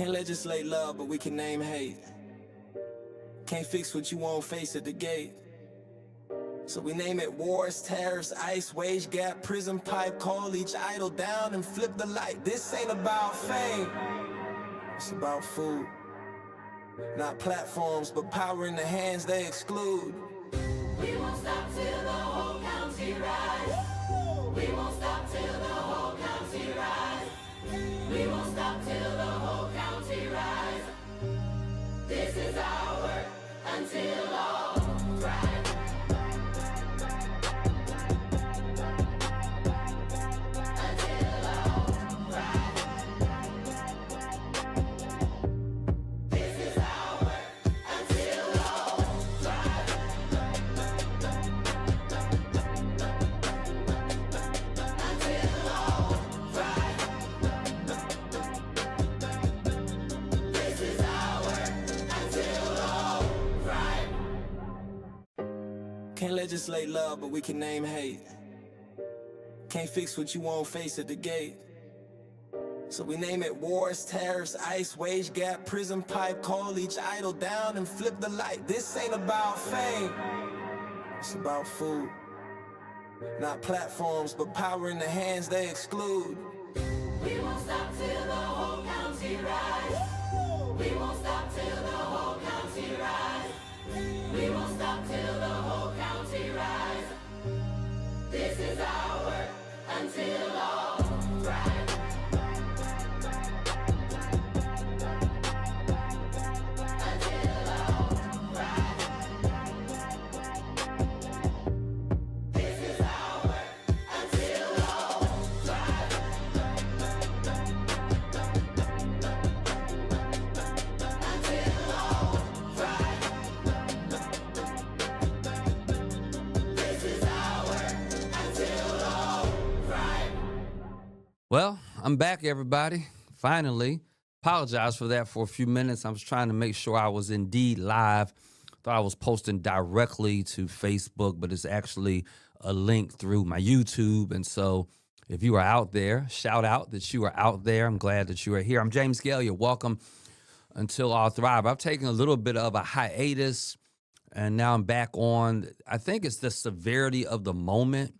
Can't legislate love, but we can name hate. Can't fix what you won't face at the gate. So we name it wars, tariffs, ice, wage gap, prison pipe, call each idol down and flip the light. This ain't about fame, it's about food. Not platforms, but power in the hands they exclude. We won't stop till the whole county rise. We won't stop till the whole county rise. We won't stop till the whole county rise. This is our work until all thrive. Can't legislate love, but we can name hate. Can't fix what you won't face at the gate. So we name it wars, tariffs, ice, wage gap, prison pipe, call each idol down and flip the light. This ain't about fame, it's about food. Not platforms, but power in the hands they exclude. We won't stop till the whole county rise. We won't stop till the whole county rise. We won't stop till the whole county rise. This is our work until all thrive. Well, I'm back, everybody. Finally. Apologize for that for a few minutes. I was trying to make sure I was indeed live. Thought I was posting directly to Facebook, but it's actually a link through my YouTube. And so if you are out there, shout out that you are out there. I'm glad that you are here. I'm James Gailliard. Welcome Until All Thrive. I've taken a little bit of a hiatus, and now I'm back on. I think it's the severity of the moment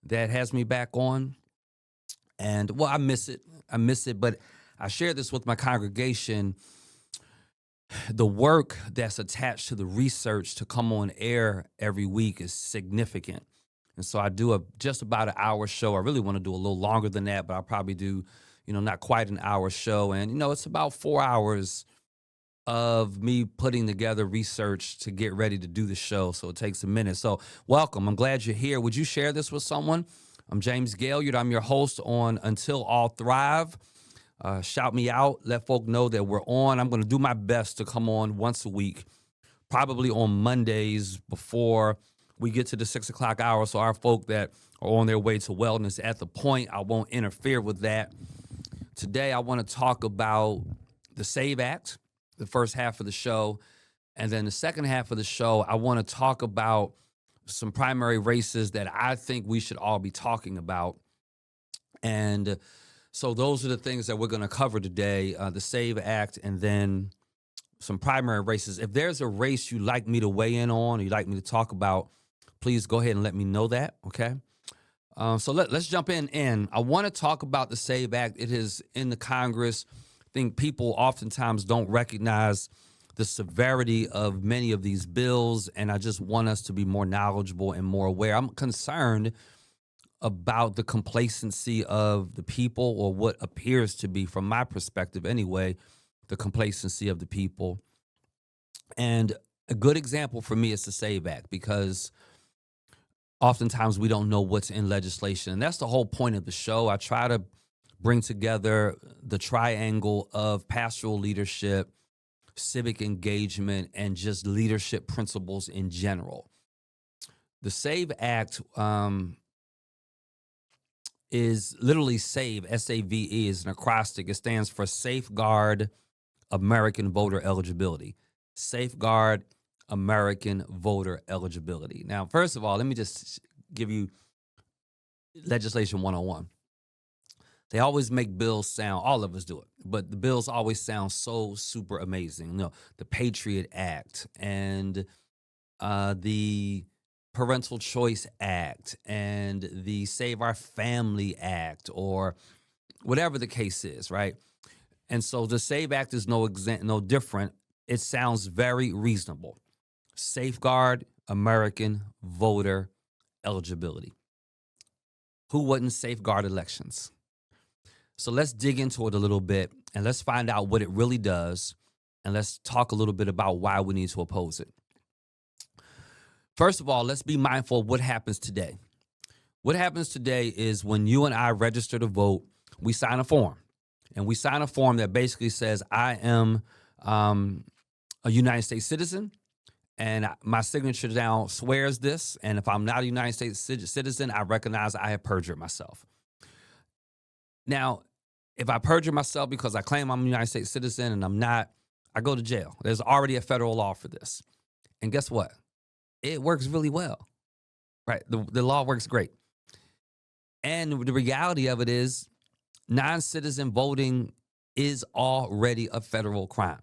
that has me back on. And, well, I miss it, but I share this with my congregation. The work that's attached to the research to come on air every week is significant. And so I do just about an hour show. I really want to do a little longer than that, but I'll probably do, not quite an hour show. And, it's about 4 hours of me putting together research to get ready to do the show. So it takes a minute. So welcome. I'm glad you're here. Would you share this with someone? I'm James Gailliard. I'm your host on Until All Thrive. Shout me out. Let folk know that we're on. I'm going to do my best to come on once a week, probably on Mondays before we get to the 6 o'clock hour. So our folk that are on their way to wellness at the point, I won't interfere with that. Today, I want to talk about the SAVE Act, the first half of the show. And then the second half of the show, I want to talk about some primary races that I think we should all be talking about. And so those are the things that we're going to cover today, the SAVE Act, and then some primary races. If there's a race you'd like me to weigh in on, or you'd like me to talk about, please go ahead and let me know that, okay? So let's jump in. I want to talk about the SAVE Act. It is in the Congress. I think people oftentimes don't recognize the severity of many of these bills, and I just want us to be more knowledgeable and more aware. I'm concerned about the complacency of the people, or what appears to be, from my perspective anyway, the complacency of the people. And a good example for me is the SAVE Act, because oftentimes we don't know what's in legislation. And that's the whole point of the show. I try to bring together the triangle of pastoral leadership, civic engagement, and just leadership principles in general. The SAVE Act is literally SAVE, S-A-V-E, is an acrostic. It stands for Safeguard American Voter Eligibility. Safeguard American Voter Eligibility. Now, first of all, let me just give you Legislation 101. They always make bills sound, all of us do it, but the bills always sound so super amazing. The Patriot Act and the Parental Choice Act and the Save Our Family Act, or whatever the case is, right? And so the SAVE Act is no different. It sounds very reasonable. Safeguard American voter eligibility. Who wouldn't safeguard elections? So let's dig into it a little bit and let's find out what it really does. And let's talk a little bit about why we need to oppose it. First of all, let's be mindful of what happens today. What happens today is when you and I register to vote, we sign a form. And we sign a form that basically says, I am a United States citizen, and my signature now swears this. And if I'm not a United States citizen, I recognize I have perjured myself. Now, if I perjure myself because I claim I'm a United States citizen and I'm not, I go to jail. There's already a federal law for this. And guess what? It works really well, right? The law works great. And the reality of it is non-citizen voting is already a federal crime.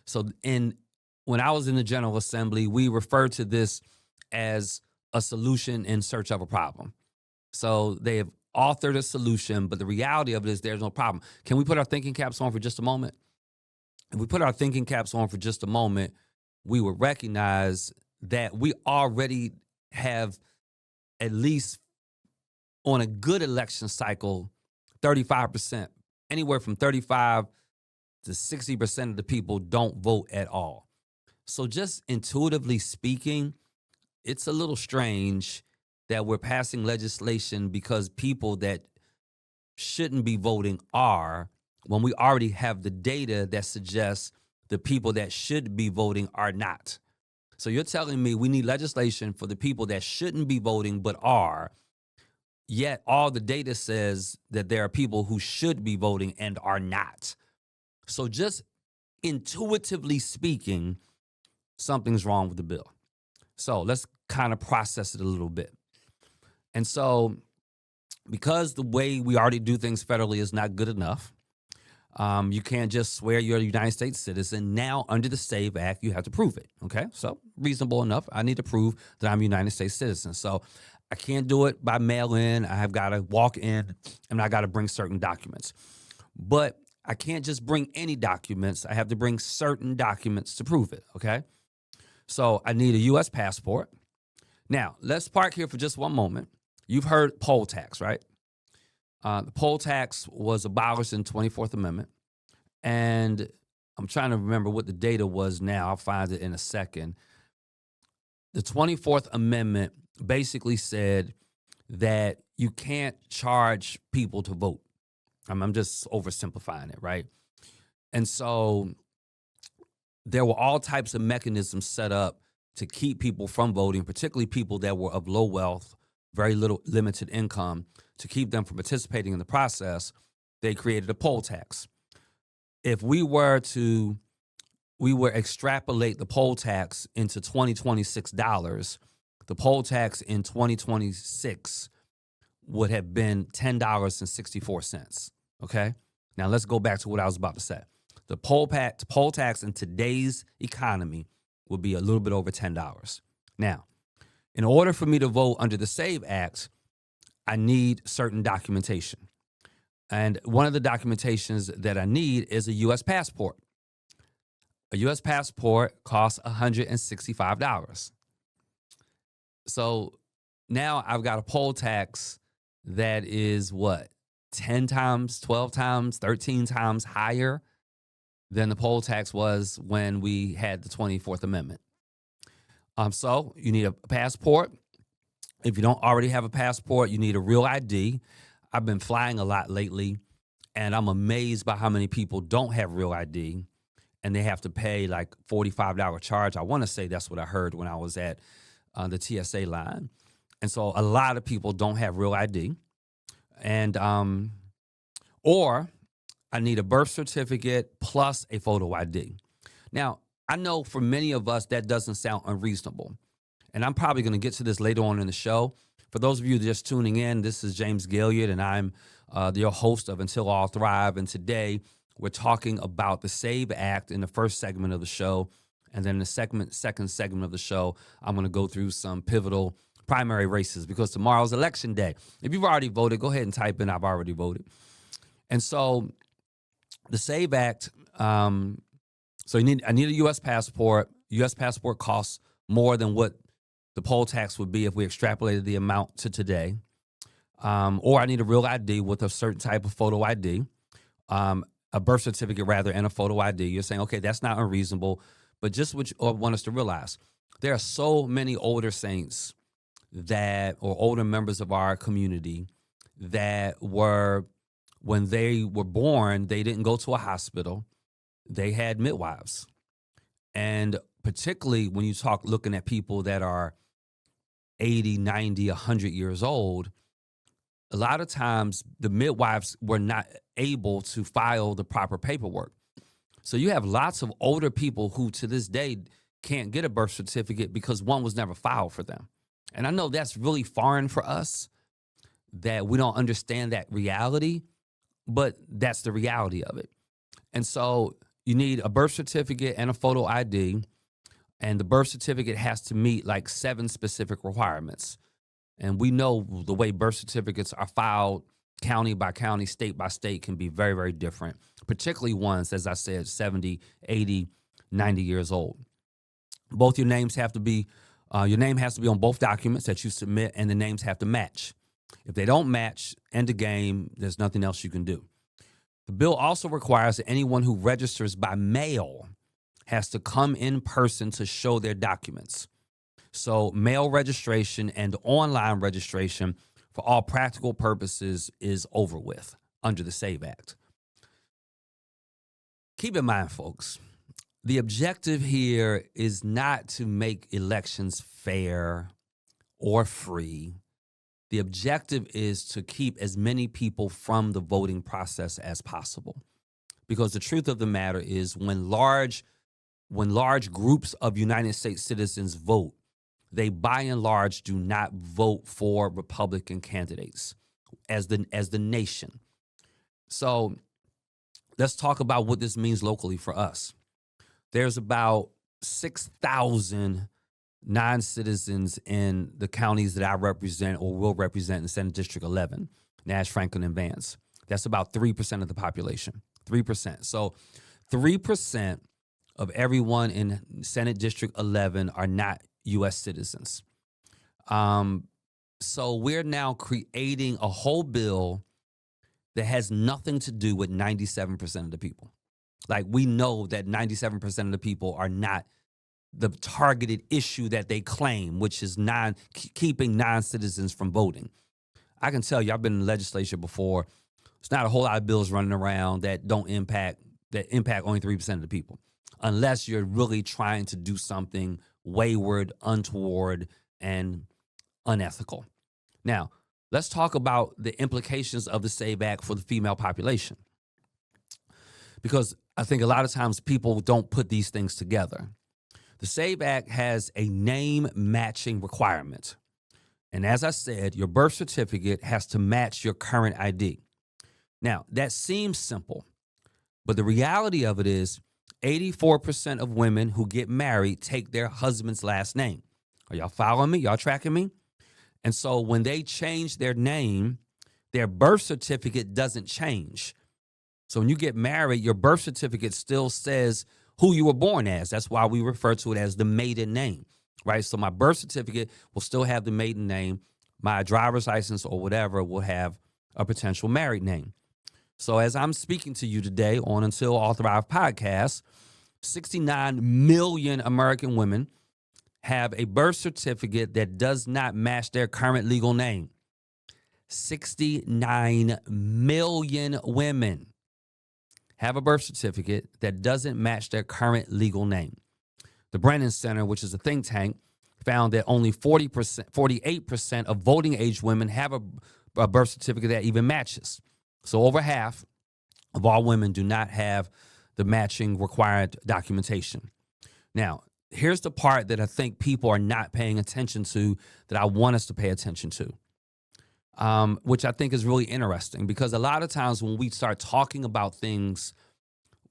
So when I was in the General Assembly, we referred to this as a solution in search of a problem. So they have authored a solution, but the reality of it is there's no problem. Can we put our thinking caps on for just a moment? If we put our thinking caps on for just a moment, we would recognize that we already have, at least on a good election cycle, 35%, anywhere from 35 to 60% of the people don't vote at all. So just intuitively speaking, it's a little strange that we're passing legislation because people that shouldn't be voting are, when we already have the data that suggests the people that should be voting are not. So you're telling me we need legislation for the people that shouldn't be voting but are, yet all the data says that there are people who should be voting and are not. So just intuitively speaking, something's wrong with the bill. So let's kind of process it a little bit. And so because the way we already do things federally is not good enough, you can't just swear you're a United States citizen. Now, under the SAVE Act, you have to prove it, okay? So reasonable enough. I need to prove that I'm a United States citizen. So I can't do it by mail-in. I have got to walk in, and I got to bring certain documents. But I can't just bring any documents. I have to bring certain documents to prove it, okay? So I need a U.S. passport. Now, let's park here for just one moment. You've heard poll tax, right? The poll tax was abolished in the 24th Amendment. And I'm trying to remember what the data was now. I'll find it in a second. The 24th Amendment basically said that you can't charge people to vote. I'm just oversimplifying it, right? And so there were all types of mechanisms set up to keep people from voting, particularly people that were of low wealth, very limited income, to keep them from participating in the process. They created a poll tax. If we were extrapolate the poll tax into $2026, the poll tax in 2026 would have been $10.64. Okay? Now let's go back to what I was about to say. The poll tax in today's economy would be a little bit over $10. Now, in order for me to vote under the SAVE Act, I need certain documentation. And one of the documentations that I need is a U.S. passport. A U.S. passport costs $165. So now I've got a poll tax that is what? 10 times, 12 times, 13 times higher than the poll tax was when we had the 24th Amendment. So you need a passport. If you don't already have a passport, you need a real ID. I've been flying a lot lately, and I'm amazed by how many people don't have real ID, and they have to pay like $45 charge. I want to say that's what I heard when I was at the TSA line. And so a lot of people don't have real ID. And or I need a birth certificate plus a photo ID. Now, I know for many of us that doesn't sound unreasonable. And I'm probably going to get to this later on in the show. For those of you just tuning in, this is James Gailliard, and I'm your host of Until All Thrive. And today we're talking about the SAVE Act in the first segment of the show. And then in the second segment of the show, I'm going to go through some pivotal primary races because tomorrow's election day. If you've already voted, go ahead and type in, I've already voted. And so the SAVE Act, I need a U.S. passport. U.S. passport costs more than what the poll tax would be if we extrapolated the amount to today. Or I need a real ID with a certain type of photo ID, a birth certificate rather, and a photo ID. You're saying, okay, that's not unreasonable. But just what you want us to realize, there are so many older saints or older members of our community that when they were born, they didn't go to a hospital. They had midwives. And particularly when you looking at people that are 80, 90, 100 years old, a lot of times the midwives were not able to file the proper paperwork. So you have lots of older people who to this day can't get a birth certificate because one was never filed for them. And I know that's really foreign for us, that we don't understand that reality, but that's the reality of it. And so you need a birth certificate and a photo ID, and the birth certificate has to meet like 7 specific requirements. And we know the way birth certificates are filed county by county, state by state can be very, very different, particularly ones, as I said, 70, 80, 90 years old. Both your names have to be, your name has to be on both documents that you submit, and the names have to match. If they don't match, end of game, there's nothing else you can do. The bill also requires that anyone who registers by mail has to come in person to show their documents. So mail registration and online registration for all practical purposes is over with under the SAVE Act. Keep in mind, folks, the objective here is not to make elections fair or free. The objective is to keep as many people from the voting process as possible. Because the truth of the matter is when large groups of United States citizens vote, they by and large do not vote for Republican candidates as the nation. So let's talk about what this means locally for us. There's about 6,000 non-citizens in the counties that I represent or will represent in Senate District 11, Nash, Franklin, and Vance. That's about 3% of the population, 3%. So 3% of everyone in Senate District 11 are not U.S. citizens. So we're now creating a whole bill that has nothing to do with 97% of the people. Like, we know that 97% of the people are not the targeted issue that they claim, which is keeping non-citizens from voting. I can tell you, I've been in the legislature before. It's not a whole lot of bills running around that impact only 3% of the people, unless you're really trying to do something wayward, untoward, and unethical. Now, let's talk about the implications of the SAVE Act for the female population, because I think a lot of times people don't put these things together. The SAVE Act has a name matching requirement. And as I said, your birth certificate has to match your current ID. Now, that seems simple, but the reality of it is 84% of women who get married take their husband's last name. Are y'all following me? Y'all tracking me? And so when they change their name, their birth certificate doesn't change. So when you get married, your birth certificate still says who you were born as. That's why we refer to it as the maiden name, right? So my birth certificate will still have the maiden name. My driver's license or whatever will have a potential married name. So as I'm speaking to you today on Until All Thrive podcast, 69 million American women have a birth certificate that does not match their current legal name. 69 million women have a birth certificate that doesn't match their current legal name. The Brennan Center, which is a think tank, found that only 48% of voting age women have a birth certificate that even matches. So over half of all women do not have the matching required documentation. Now, here's the part that I think people are not paying attention to that I want us to pay attention to, which I think is really interesting, because a lot of times when we start talking about things,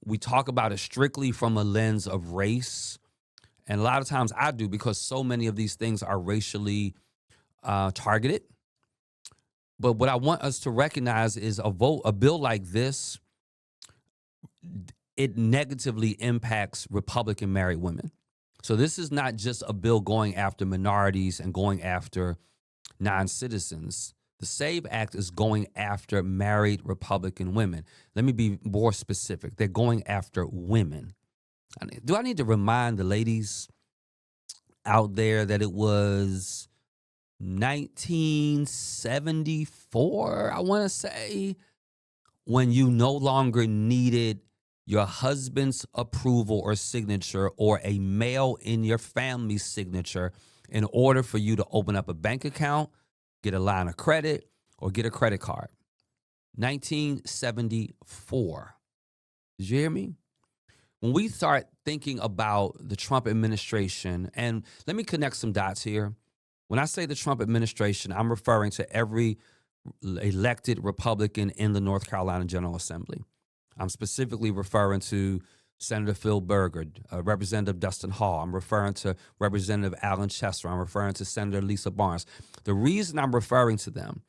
we talk about it strictly from a lens of race. And a lot of times I do, because so many of these things are racially targeted. But what I want us to recognize is a bill like this, it negatively impacts Republican married women. So this is not just a bill going after minorities and going after non-citizens. The SAVE Act is going after married Republican women. Let me be more specific. They're going after women. Do I need to remind the ladies out there that it was 1974, I want to say, when you no longer needed your husband's approval or signature or a male in your family's signature in order for you to open up a bank account, get a line of credit, or get a credit card. 1974. Did you hear me? When we start thinking about the Trump administration, and let me connect some dots here. When I say the Trump administration, I'm referring to every elected Republican in the North Carolina General Assembly. I'm specifically referring to Senator Phil Berger, Representative Dustin Hall. I'm referring to Representative Alan Chester. I'm referring to Senator Lisa Barnes. The reason I'm referring to them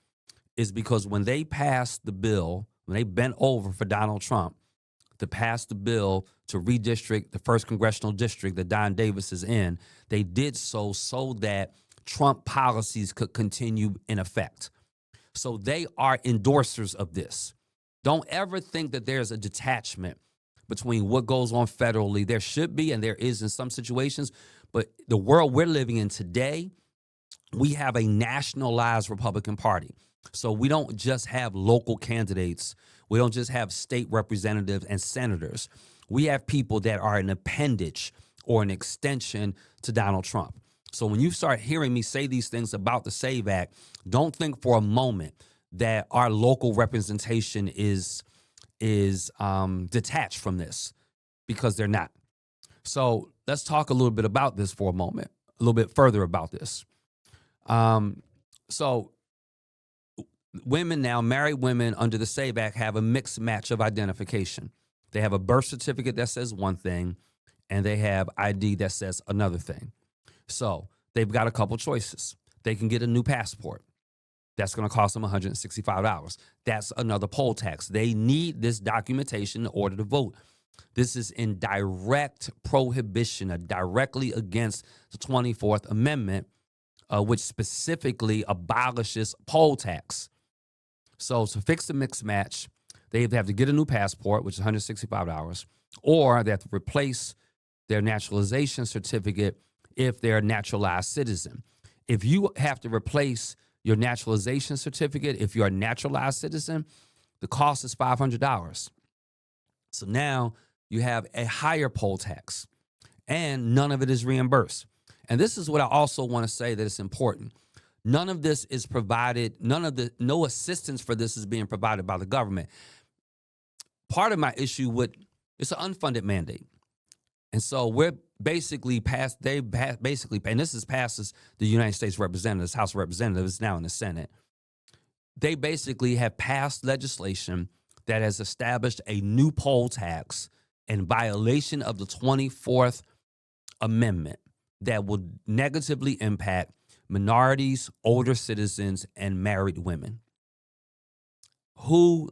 is because when they passed the bill, when they bent over for Donald Trump to pass the bill to redistrict the 1st Congressional District that Don Davis is in, they did so that Trump policies could continue in effect. So they are endorsers of this. Don't ever think that there's a detachment between what goes on federally. There should be, and there is in some situations, but the world we're living in today, we have a nationalized Republican Party. So we don't just have local candidates. We don't just have state representatives and senators. We have people that are an appendage or an extension to Donald Trump. So when you start hearing me say these things about the SAVE Act, don't think for a moment that our local representation is detached from this, because they're not. So let's talk a little bit about this for a moment, a little bit further about this. So women now, married women under the SAVE Act, have a mixed match of identification. They have a birth certificate that says one thing, and they have ID that says another thing. So they've got a couple choices. They can get a new passport. That's going to cost them $165. That's another poll tax. They need this documentation in order to vote. This is in direct prohibition, directly against the 24th Amendment, which specifically abolishes poll tax. So to fix the mixed match, they have to get a new passport, which is $165, or they have to replace their naturalization certificate if they're a naturalized citizen. If you have to replace your naturalization certificate, if you're a naturalized citizen, the cost is $500. So now you have a higher poll tax, and none of it is reimbursed. And this is what I also want to say that it's important. None of this is provided, no assistance for this is being provided by the government. Part of my issue with, it's an unfunded mandate. And so we're basically and this passes the United States Representatives, House of Representatives, now in the Senate. They basically have passed legislation that has established a new poll tax in violation of the 24th Amendment that will negatively impact minorities, older citizens, and married women. Who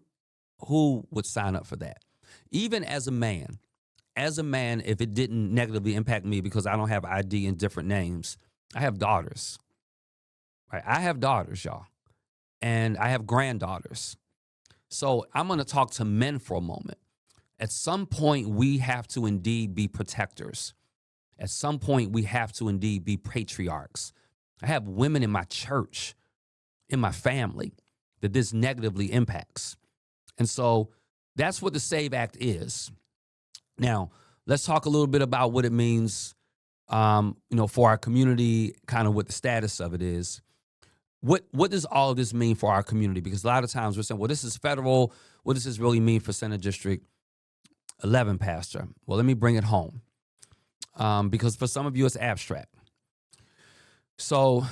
would sign up for that? Even as a man, if it didn't negatively impact me because I don't have ID in different names, I have daughters. Right? I have daughters, y'all. And I have granddaughters. So I'm going to talk to men for a moment. At some point, we have to indeed be protectors. At some point, we have to indeed be patriarchs. I have women in my church, in my family, that this negatively impacts. And so that's what the SAVE Act is. Now, let's talk a little bit about what it means, for our community, kind of what the status of it is. What does all of this mean for our community? Because a lot of times we're saying, well, this is federal. What does this really mean for Senate District 11, Pastor? Well, let me bring it home. because for some of you it's abstract. So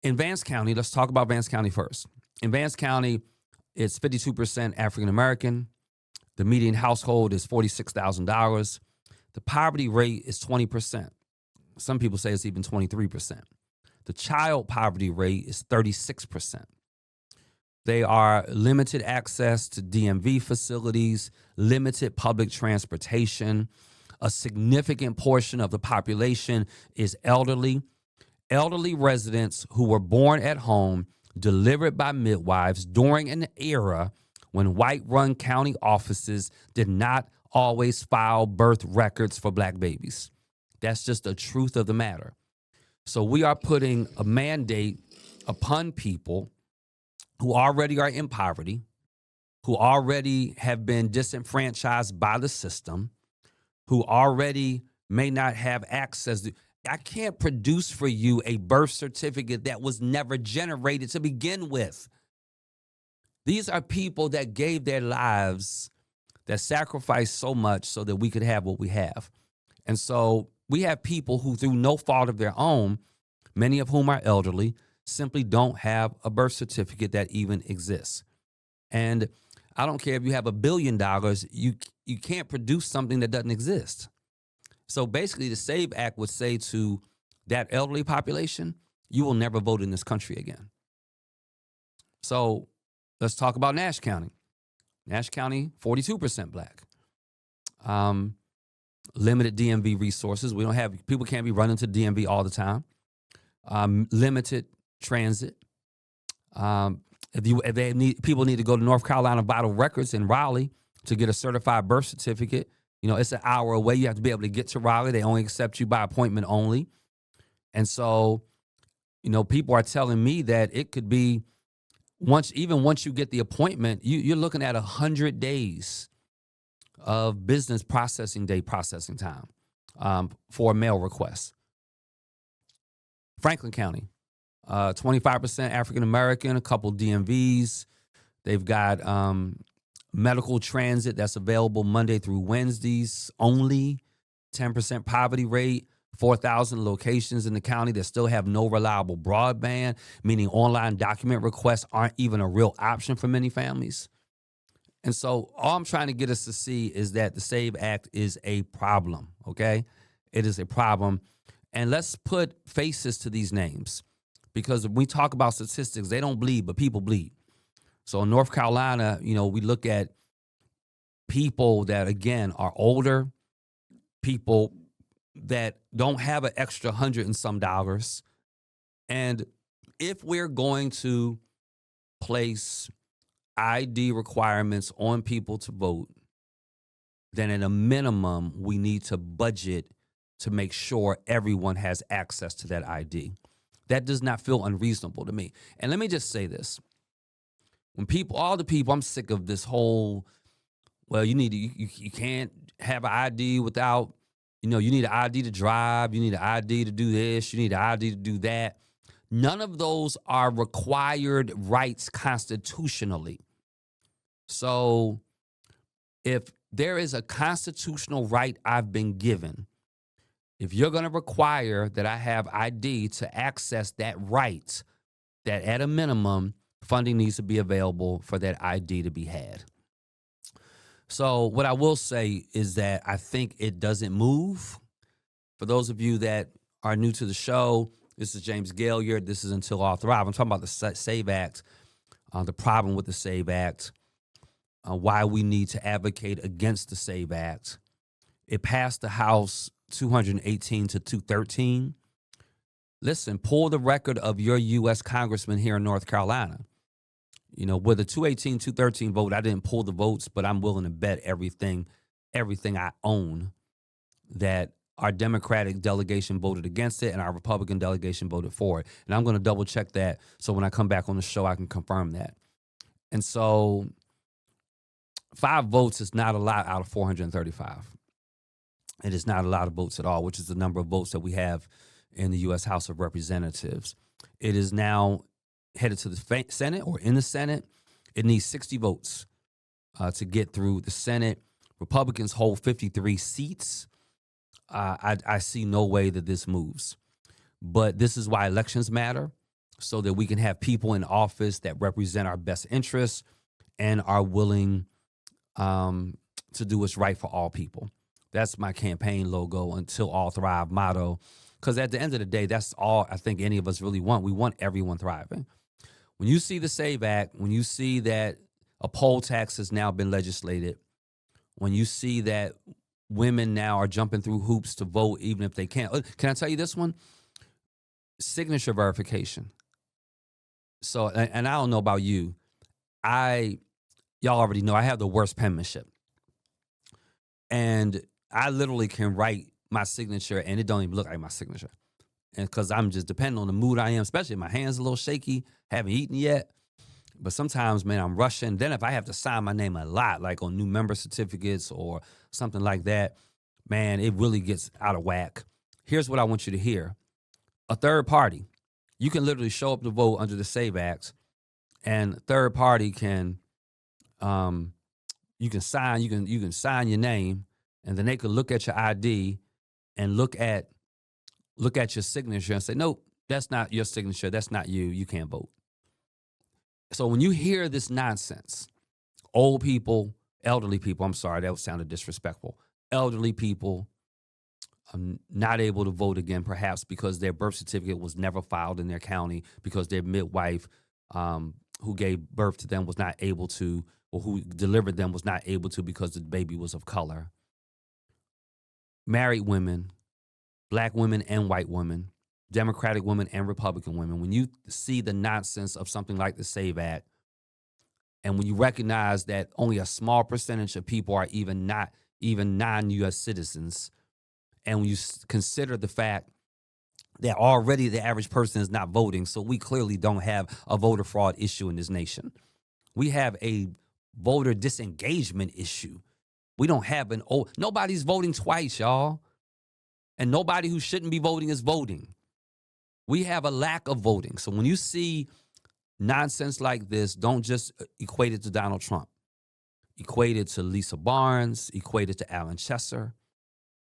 in Vance County, let's talk about Vance County first. In Vance County, it's 52% African American. The median household is $46,000. The poverty rate is 20%. Some people say it's even 23%. The child poverty rate is 36%. They are limited access to DMV facilities, limited public transportation. A significant portion of the population is elderly. Elderly residents who were born at home, delivered by midwives during an era when white-run county offices did not always file birth records for black babies. That's just the truth of the matter. So we are putting a mandate upon people who already are in poverty, who already have been disenfranchised by the system, who already may not have access to. I can't produce for you a birth certificate that was never generated to begin with. These are people that gave their lives, that sacrificed so much so that we could have what we have. And so we have people who, through no fault of their own, many of whom are elderly, simply don't have a birth certificate that even exists. And I don't care if you have $1 billion, you can't produce something that doesn't exist. So basically, the SAVE Act would say to that elderly population, you will never vote in this country again. So let's talk about Nash County. Nash County, 42% black. Limited DMV resources. People can't be running to DMV all the time. Limited transit. People need to go to North Carolina Vital Records in Raleigh to get a certified birth certificate. It's an hour away. You have to be able to get to Raleigh. They only accept you by appointment only. And so, people are telling me that it could be once you get the appointment, you're looking at 100 days of business processing time for a mail request. Franklin County, 25% African American, a couple DMVs. They've got medical transit that's available Monday through Wednesdays only. 10% poverty rate. 4,000 locations in the county that still have no reliable broadband, meaning online document requests aren't even a real option for many families. And so all I'm trying to get us to see is that the SAVE Act is a problem, okay? It is a problem. And let's put faces to these names, because when we talk about statistics, they don't bleed, but people bleed. So in North Carolina, we look at people that, again, are older, people that don't have an extra $100 and some dollars. And if we're going to place ID requirements on people to vote, then at a minimum, we need to budget to make sure everyone has access to that ID. That does not feel unreasonable to me. And let me just say this. I'm sick of this whole, well, you can't have an ID without, you need an ID to drive, you need an ID to do this, you need an ID to do that. None of those are required rights constitutionally. So if there is a constitutional right I've been given, if you're going to require that I have ID to access that right, that at a minimum, funding needs to be available for that ID to be had. So what I will say is that I think it doesn't move. For those of you that are new to the show, this is James Gailliard. This is Until All Thrive. I'm talking about the SAVE Act, the problem with the SAVE Act, why we need to advocate against the SAVE Act. It passed the House 218 to 213. Listen, pull the record of your U.S. congressman here in North Carolina. With a 218, 213 vote, I didn't pull the votes, but I'm willing to bet everything I own that our Democratic delegation voted against it and our Republican delegation voted for it. And I'm going to double check that so when I come back on the show, I can confirm that. And so 5 votes is not a lot out of 435. It is not a lot of votes at all, which is the number of votes that we have in the U.S. House of Representatives. It is now headed to the Senate, or in the Senate. It needs 60 votes to get through the Senate. Republicans hold 53 seats. I see no way that this moves. But this is why elections matter, so that we can have people in office that represent our best interests and are willing to do what's right for all people. That's my campaign logo, Until All Thrive motto. Because at the end of the day, that's all I think any of us really want. We want everyone thriving. When you see the SAVE Act, when you see that a poll tax has now been legislated, when you see that women now are jumping through hoops to vote even if they can't. Can I tell you this one? Signature verification. So, and I don't know about you. Y'all already know I have the worst penmanship. And I literally can write my signature and it don't even look like my signature. And because I'm just depending on the mood I am, especially if my hand's a little shaky, haven't eaten yet. But sometimes, man, I'm rushing. Then if I have to sign my name a lot, like on new member certificates or something like that, man, it really gets out of whack. Here's what I want you to hear. A third party, you can literally show up to vote under the SAVE Act, and third party can, you can sign your name, and then they can look at your ID and look at your signature and say, nope, that's not your signature. That's not you. You can't vote. So when you hear this nonsense, old people, elderly people, I'm sorry, that sounded disrespectful. Elderly people not able to vote again, perhaps because their birth certificate was never filed in their county, because their midwife who gave birth to them was not able to, or who delivered them was not able to because the baby was of color. Married women, black women and white women, Democratic women and Republican women, when you see the nonsense of something like the SAVE Act, and when you recognize that only a small percentage of people are even non-U.S. citizens, and when you consider the fact that already the average person is not voting, so we clearly don't have a voter fraud issue in this nation. We have a voter disengagement issue. We don't have nobody's voting twice, y'all. And nobody who shouldn't be voting is voting. We have a lack of voting. So when you see nonsense like this, don't just equate it to Donald Trump. Equate it to Lisa Barnes, equate it to Alan Chesser,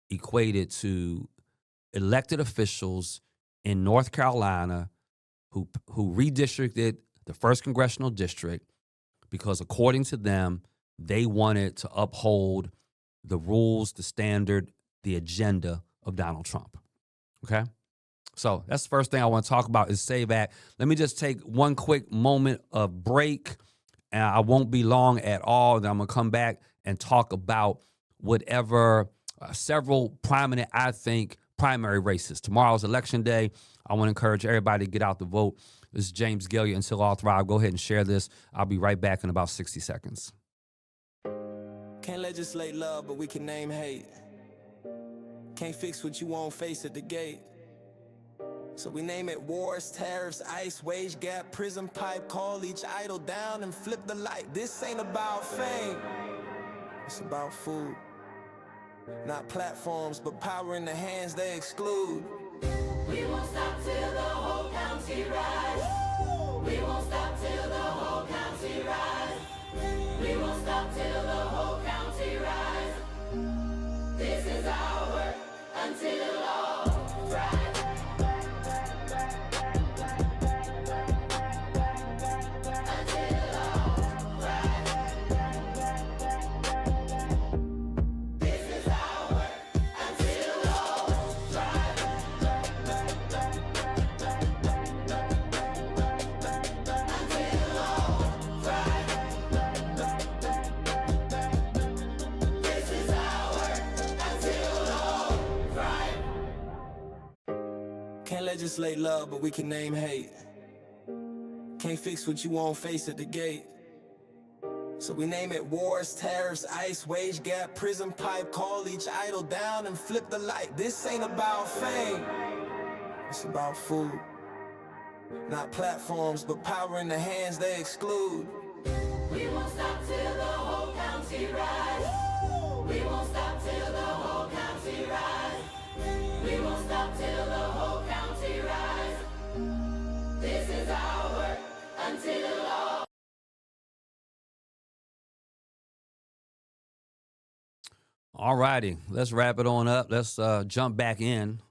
equate it to elected officials in North Carolina who redistricted the 1st Congressional District because, according to them, they wanted to uphold the rules, the standard, the agenda of Donald Trump. Okay? So that's the first thing I want to talk about is SAVE Act. Let me just take one quick moment of break, and I won't be long at all. Then I'm going to come back and talk about whatever several prominent, I think, primary races. Tomorrow's election day. I want to encourage everybody to get out to vote. This is James Gailliard, Until All Thrive. Go ahead and share this. I'll be right back in about 60 seconds. Can't legislate love, but we can name hate. Can't fix what you won't face at the gate. So we name it wars, tariffs, ice, wage gap, prison pipe, call each idol down and flip the light. This ain't about fame, it's about food. Not platforms, but power in the hands they exclude. We won't stop till the whole county rise. We won't stop till the whole county rise. We won't stop till the whole county rise. This is our work until all thrive. Can't legislate love, but we can name hate. Can't fix what you won't face at the gate. So we name it wars, tariffs, ice, wage gap, prison pipe, call each idol down and flip the light. This ain't about fame, it's about food. Not platforms, but power in the hands they exclude. We won't stop till the whole county rise. We won't stop till the whole county rise. We won't stop till the whole county rise. This is our work until all. All righty, let's wrap it on up. Let's jump back in.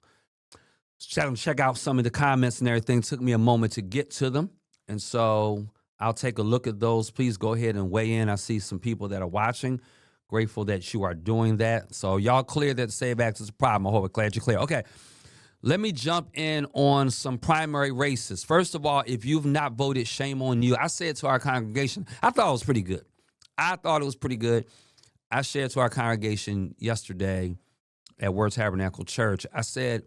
Check out some of the comments and everything. It took me a moment to get to them. And so I'll take a look at those. Please go ahead and weigh in. I see some people that are watching. Grateful that you are doing that. So y'all clear that the Save Act is a problem. I hope I'm glad you're clear. Okay, let me jump in on some primary races. First of all, if you've not voted, shame on you. I said to our congregation, I thought it was pretty good. I shared to our congregation yesterday at Word Tabernacle Church. I said,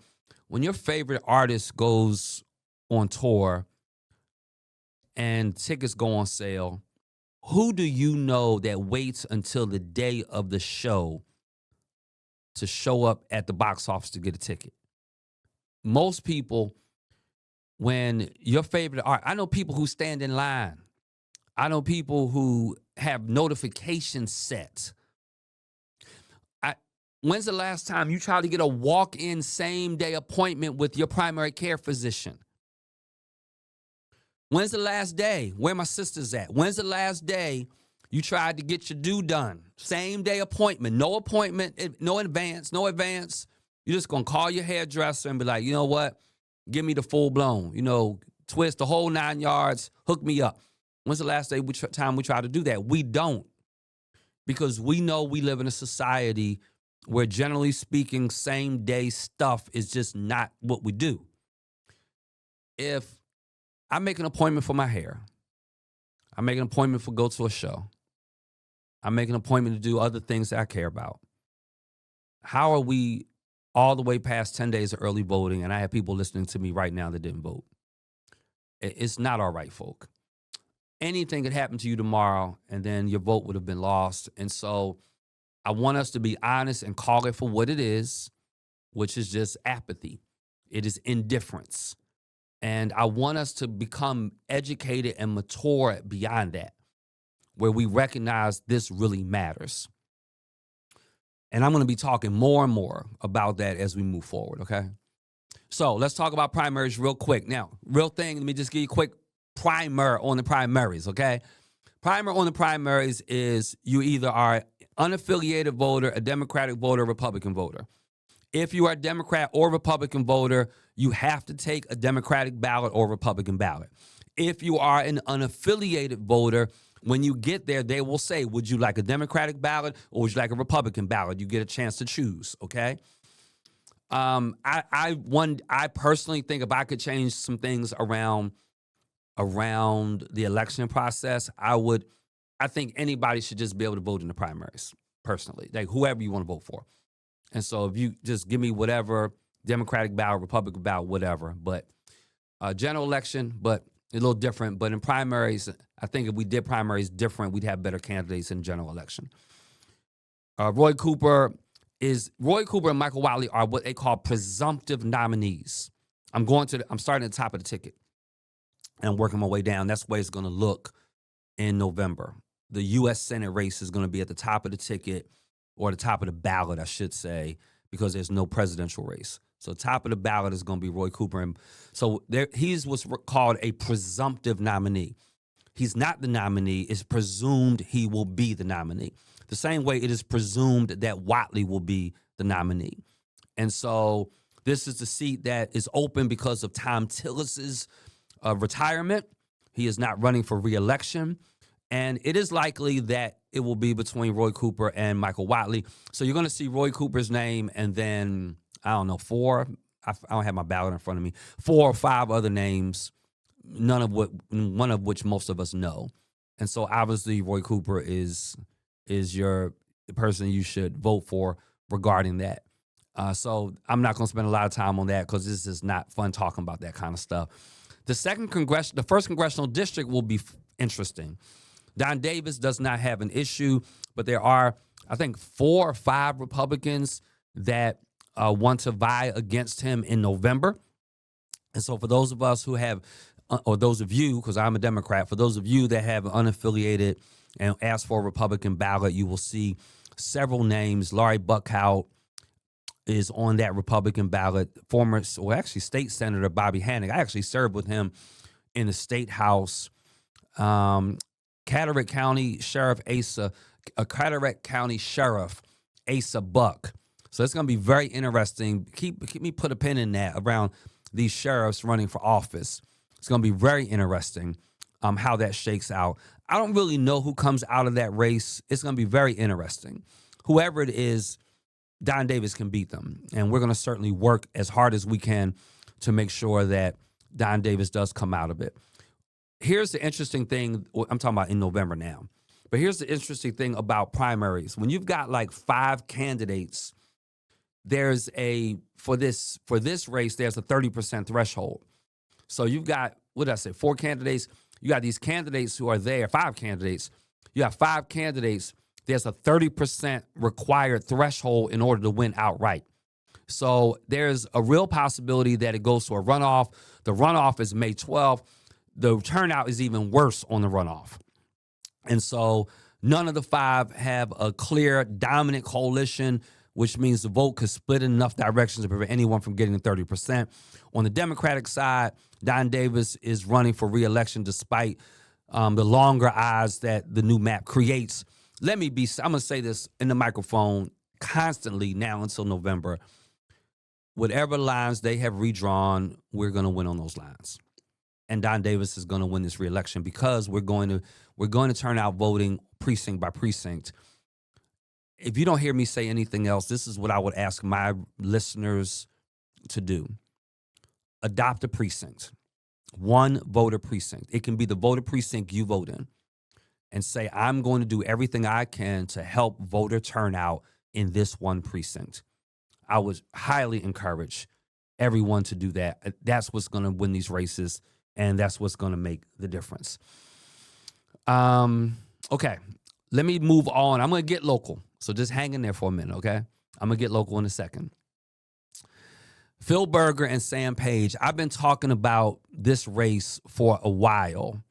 when your favorite artist goes on tour and tickets go on sale, who do you know that waits until the day of the show to show up at the box office to get a ticket? Most people, when your favorite art, I know people who stand in line. I know people who have notifications set. When's the last time you tried to get a walk-in same-day appointment with your primary care physician? When's the last day? Where my sister's at? When's the last day you tried to get your due done? Same-day appointment, no advance. You're just going to call your hairdresser and be like, you know what? Give me the full-blown, twist the whole 9 yards, hook me up. When's the last time we tried to do that? We don't, because we know we live in a society where, generally speaking, same-day stuff is just not what we do. If I make an appointment for my hair, I make an appointment for go to a show, I make an appointment to do other things that I care about, how are we all the way past 10 days of early voting, and I have people listening to me right now that didn't vote? It's not all right, folk. Anything could happen to you tomorrow, and then your vote would have been lost. And so I want us to be honest and call it for what it is, which is just apathy. It is indifference. And I want us to become educated and mature beyond that, where we recognize this really matters. And I'm going to be talking more and more about that as we move forward, okay? So let's talk about primaries real quick. Now, real thing, let me just give you a quick primer on the primaries, okay? Primer on the primaries is you either are unaffiliated voter, a Democratic voter, a Republican voter. If you are a Democrat or Republican voter, you have to take a Democratic ballot or Republican ballot. If you are an unaffiliated voter, when you get there, they will say, would you like a Democratic ballot or would you like a Republican ballot? You get a chance to choose, okay? I personally think if I could change some things around the election process, I think anybody should just be able to vote in the primaries, personally, like whoever you want to vote for. And so if you just give me whatever, Democratic ballot, Republican ballot, whatever, but general election, but a little different. But in primaries, I think if we did primaries different, we'd have better candidates in general election. Roy Cooper and Michael Wiley are what they call presumptive nominees. I'm starting at the top of the ticket and working my way down. That's the way it's going to look in November. The U.S. Senate race is going to be at the top of the ticket, or the top of the ballot, I should say, because there's no presidential race. So top of the ballot is going to be Roy Cooper. And so he's what's called a presumptive nominee. He's not the nominee. It's presumed he will be the nominee. The same way it is presumed that Whatley will be the nominee. And so this is the seat that is open because of Tom Tillis's retirement. He is not running for re-election. And it is likely that it will be between Roy Cooper and Michael Whatley. So you're going to see Roy Cooper's name and then, I don't have my ballot in front of me, 4 or 5 other names, one of which most of us know. And so obviously Roy Cooper is the person you should vote for regarding that. So I'm not going to spend a lot of time on that because this is not fun talking about that kind of stuff. The first congressional district will be interesting. Don Davis does not have an issue, but there are, I think, 4 or 5 Republicans that want to vie against him in November. And so for those of us who have, or those of you, because I'm a Democrat, for those of you that have unaffiliated and ask for a Republican ballot, you will see several names. Laurie Buckhout is on that Republican ballot. State Senator Bobby Hannick. I actually served with him in the State House. Carteret County Sheriff Asa Buck. So it's going to be very interesting. Keep me put a pin in that around these sheriffs running for office. It's going to be very interesting how that shakes out. I don't really know who comes out of that race. It's going to be very interesting. Whoever it is, Don Davis can beat them. And we're going to certainly work as hard as we can to make sure that Don Davis does come out of it. Here's the interesting thing. I'm talking about in November now. But here's the interesting thing about primaries. When you've got like 5 candidates, there's for this race, there's a 30% threshold. So you've got, 4 candidates. You got these candidates who are there, 5 candidates. You have 5 candidates. There's a 30% required threshold in order to win outright. So there's a real possibility that it goes to a runoff. The runoff is May 12th. The turnout is even worse on the runoff. And so none of the 5 have a clear, dominant coalition, which means the vote could split in enough directions to prevent anyone from getting the 30%. On the Democratic side, Don Davis is running for re-election despite the longer odds that the new map creates. I'm going to say this in the microphone constantly now until November. Whatever lines they have redrawn, we're going to win on those lines. And Don Davis is going to win this re-election because we're going to turn out voting precinct by precinct. If you don't hear me say anything else, this is what I would ask my listeners to do. Adopt a precinct. 1 voter precinct. It can be the voter precinct you vote in. And say, I'm going to do everything I can to help voter turnout in this 1 precinct. I would highly encourage everyone to do that. That's what's going to win these races, and that's what's going to make the difference. Okay, let me move on. I'm going to get local, so just hang in there for a minute, okay? I'm going to get local in a second. Phil Berger and Sam Page. I've been talking about this race for a while.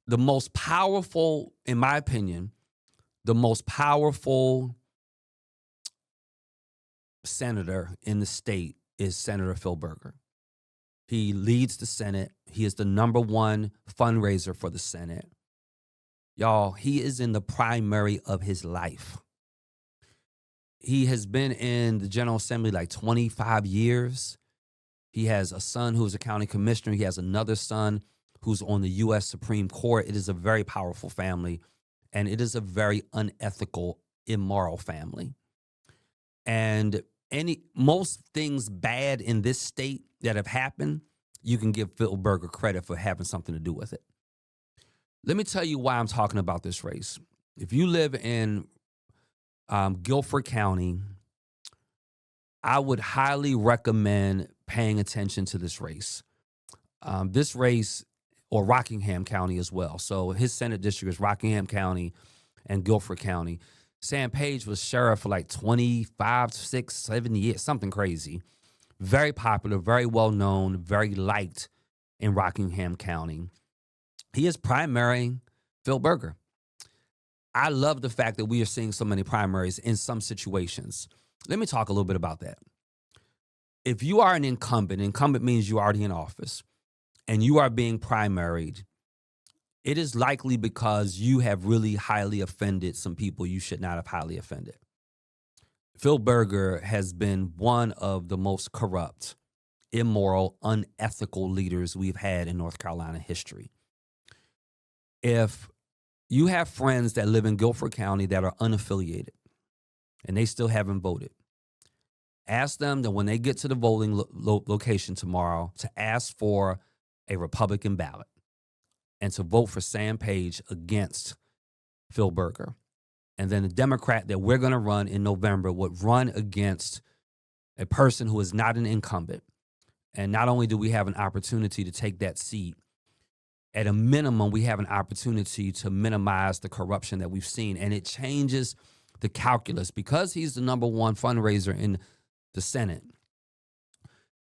The most powerful, in my opinion, the most powerful senator in the state is Senator Phil Berger. He leads the Senate. He is the #1 fundraiser for the Senate. Y'all, he is in the primary of his life. He has been in the General Assembly like 25 years. He has a son who's a county commissioner. He has another son who's on the U.S. Supreme Court. It is a very powerful family, and it is a very unethical, immoral family. And most things bad in this state that have happened, you can give Phil Berger credit for having something to do with it. Let me tell you why I'm talking about this race. If you live in Guilford County, I would highly recommend paying attention to this race. This race, or Rockingham County as well. So his Senate district is Rockingham County and Guilford County. Sam Page was sheriff for like 25, 6, 7 years, something crazy. Very popular, very well known, very liked in Rockingham County. He is primarying Phil Berger. I love the fact that we are seeing so many primaries in some situations. Let me talk a little bit about that. If you are an incumbent means you're already in office, and you are being primaried, it is likely because you have really highly offended some people you should not have highly offended. Phil Berger has been one of the most corrupt, immoral, unethical leaders we've had in North Carolina history. If you have friends that live in Guilford County that are unaffiliated and they still haven't voted, ask them that when they get to the voting location tomorrow to ask for a Republican ballot and to vote for Sam Page against Phil Berger. And then the Democrat that we're going to run in November would run against a person who is not an incumbent. And not only do we have an opportunity to take that seat, at a minimum, we have an opportunity to minimize the corruption that we've seen. And it changes the calculus because he's the #1 fundraiser in the Senate.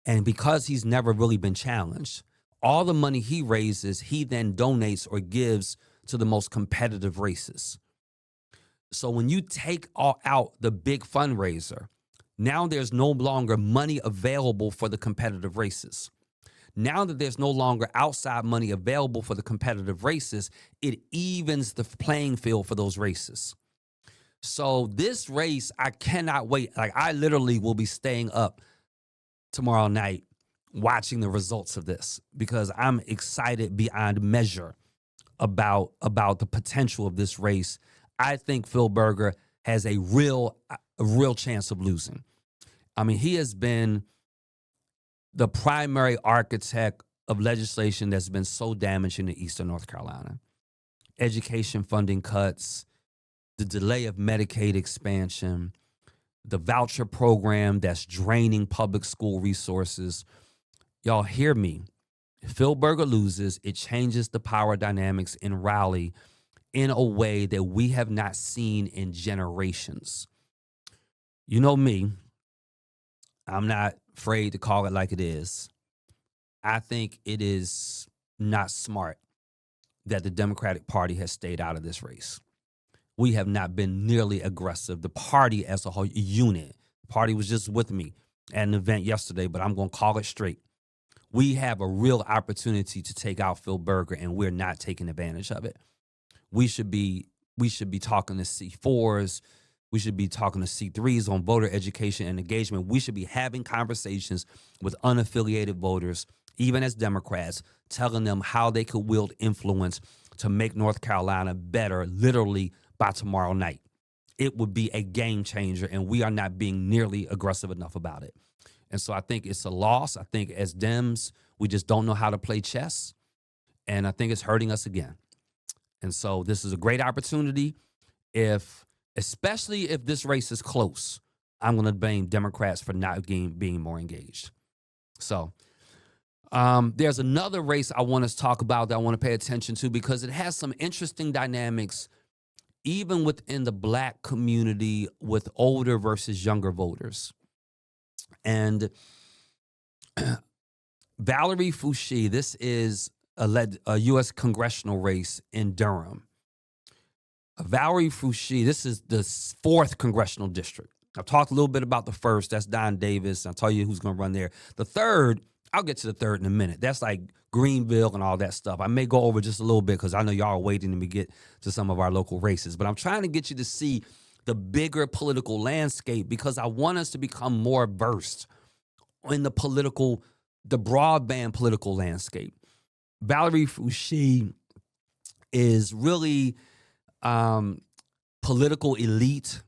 And because he's never really been challenged, all the money he raises, he then donates or gives to the most competitive races. So when you take out the big fundraiser, now there's no longer money available for the competitive races. Now that there's no longer outside money available for the competitive races, it evens the playing field for those races. So this race, I cannot wait. Like, I literally will be staying up tomorrow night watching the results of this because I'm excited beyond measure about the potential of this race. I think Phil Berger has a real chance of losing. I mean, he has been the primary architect of legislation that's been so damaging to Eastern North Carolina. Education funding cuts, the delay of Medicaid expansion, the voucher program that's draining public school resources. Y'all hear me. If Phil Berger loses, it changes the power dynamics in Raleigh in a way that we have not seen in generations. You know me, I'm not afraid to call it like it is. I think it is not smart that the Democratic Party has stayed out of this race. We have not been nearly aggressive. The party as a whole unit, the party was just with me at an event yesterday, but I'm going to call it straight. We have a real opportunity to take out Phil Berger, and we're not taking advantage of it. We should be talking to C4s. We should be talking to C3s on voter education and engagement. We should be having conversations with unaffiliated voters, even as Democrats, telling them how they could wield influence to make North Carolina better, literally by tomorrow night. It would be a game changer, and we are not being nearly aggressive enough about it. And so I think it's a loss. I think as Dems, we just don't know how to play chess, and I think it's hurting us again. And so this is a great opportunity. Especially if this race is close, I'm going to blame Democrats for not being more engaged. So there's another race I want to talk about that I want to pay attention to because it has some interesting dynamics, even within the Black community with older versus younger voters. And Valerie Foushee, this is a U.S. congressional race in Durham. Valerie Foushee, this is the 4th congressional district. I've talked a little bit about the 1st. That's Don Davis. I'll tell you who's going to run there. The 3rd, I'll get to the 3rd in a minute. That's like Greenville and all that stuff. I may go over just a little bit because I know y'all are waiting to get to some of our local races. But I'm trying to get you to see the bigger political landscape because I want us to become more versed in the broadband political landscape. Valerie Foushee is really political elite.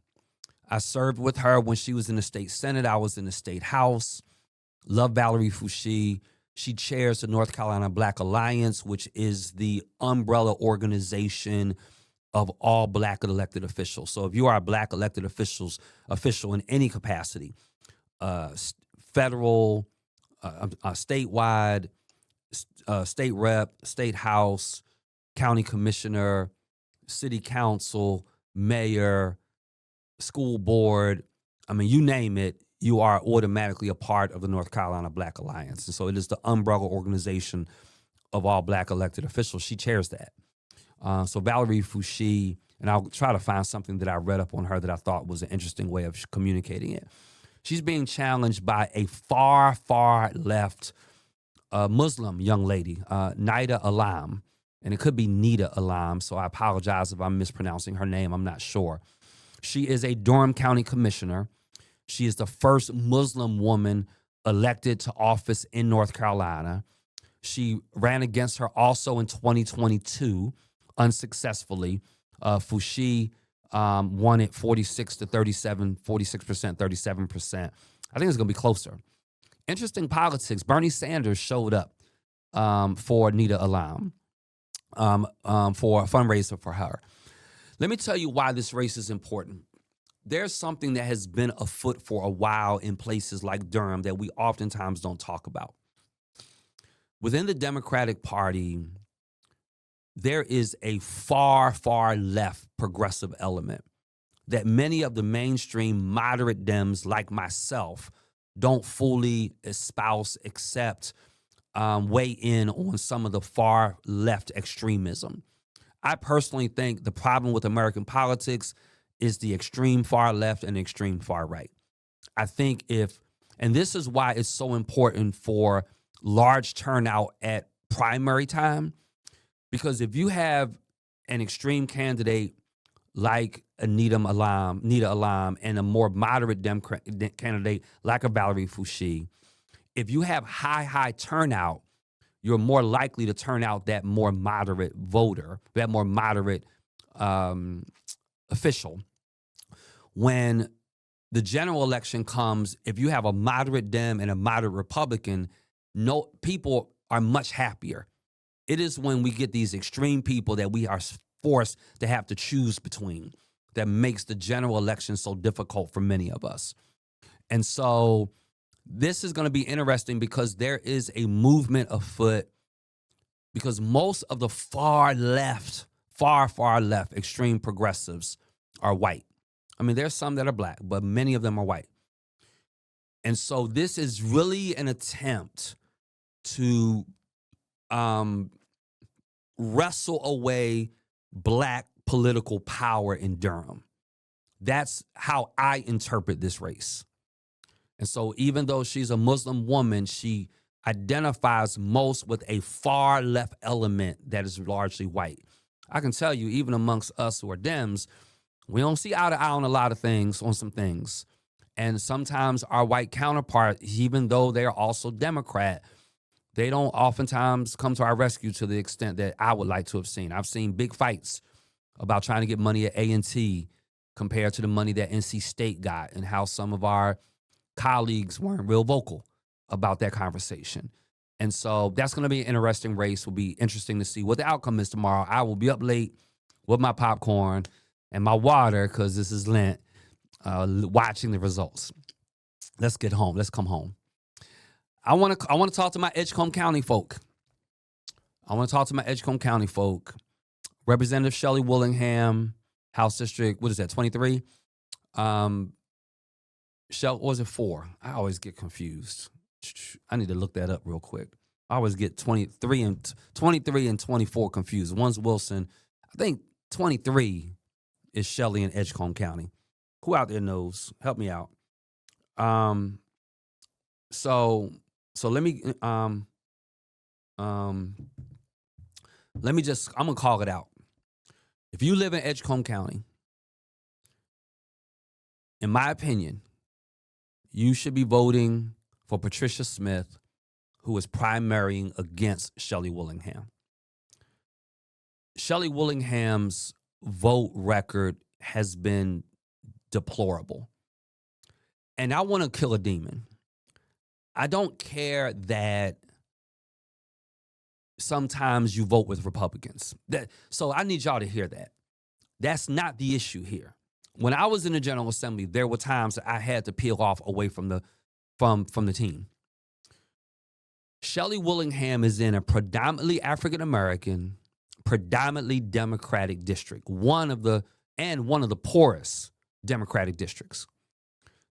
I served with her when she was in the state Senate. I was in the state House. Love Valerie Foushee. She chairs the North Carolina Black Alliance, which is the umbrella organization of all Black elected officials. So if you are a Black elected official in any capacity, federal, statewide, state rep, state house, county commissioner, city council, mayor, school board, I mean, you name it, you are automatically a part of the North Carolina Black Alliance. And so it is the umbrella organization of all Black elected officials. She chairs that. So Valerie Foushee, and I'll try to find something that I read up on her that I thought was an interesting way of communicating it. She's being challenged by a far, far left Muslim young lady, Nida Alam. And it could be Nida Alam, so I apologize if I'm mispronouncing her name. I'm not sure. She is a Durham County Commissioner. She is the first Muslim woman elected to office in North Carolina. She ran against her also in 2022, unsuccessfully. Foushee won it 46% to 37%. I think it's going to be closer. Interesting politics. Bernie Sanders showed up for Nida Alam for a fundraiser for her. Let me tell you why this race is important. There's something that has been afoot for a while in places like Durham that we oftentimes don't talk about. Within the Democratic Party, there is a far, far left progressive element that many of the mainstream moderate Dems like myself don't fully espouse, accept, weigh in on some of the far left extremism. I personally think the problem with American politics is the extreme far left and extreme far right. I think and this is why it's so important for large turnout at primary time, because if you have an extreme candidate like Nita Alam, and a more moderate Democrat candidate like a Valerie Fouché, if you have high turnout, you're more likely to turn out that more moderate voter, that more moderate official. When the general election comes, if you have a moderate Dem and a moderate Republican, no people are much happier. It is when we get these extreme people that we are forced to have to choose between that makes the general election so difficult for many of us. And so this is going to be interesting because there is a movement afoot, because most of the far left, extreme progressives are white. I mean, there's some that are black, but many of them are white. And so this is really an attempt to wrestle away black political power in Durham. That's how I interpret this race. And so even though she's a Muslim woman, she identifies most with a far left element that is largely white. I can tell you, even amongst us who are Dems, we don't see eye to eye on a lot of things, on some things. And sometimes our white counterparts, even though they're also Democrat, they don't oftentimes come to our rescue to the extent that I would like to have seen. I've seen big fights about trying to get money at A&T compared to the money that NC State got, and how some of our colleagues weren't real vocal about that conversation. And so that's going to be an interesting race. It will be interesting to see what the outcome is tomorrow. I will be up late with my popcorn and my water, because this is Lent, watching the results. Let's get home. Let's come home. I want to talk to my Edgecombe County folk. Representative Shelley Willingham, House District, what is that, 23? Was it 4? I always get confused. I need to look that up real quick. I always get 23 and 24 confused. One's Wilson. I think 23 is Shelley in Edgecombe County. Who out there knows? Help me out. So let me I'm gonna call it out. If you live in Edgecombe County, in my opinion, you should be voting for Patricia Smith, who is primarying against Shelley Willingham. Shelley Willingham's vote record has been deplorable. And I want to kill a demon. I don't care that sometimes you vote with Republicans. So I need y'all to hear that. That's not the issue here. When I was in the General Assembly, there were times that I had to peel off away from the team. Shelley Willingham is in a predominantly African-American, predominantly Democratic district, one of the poorest Democratic districts.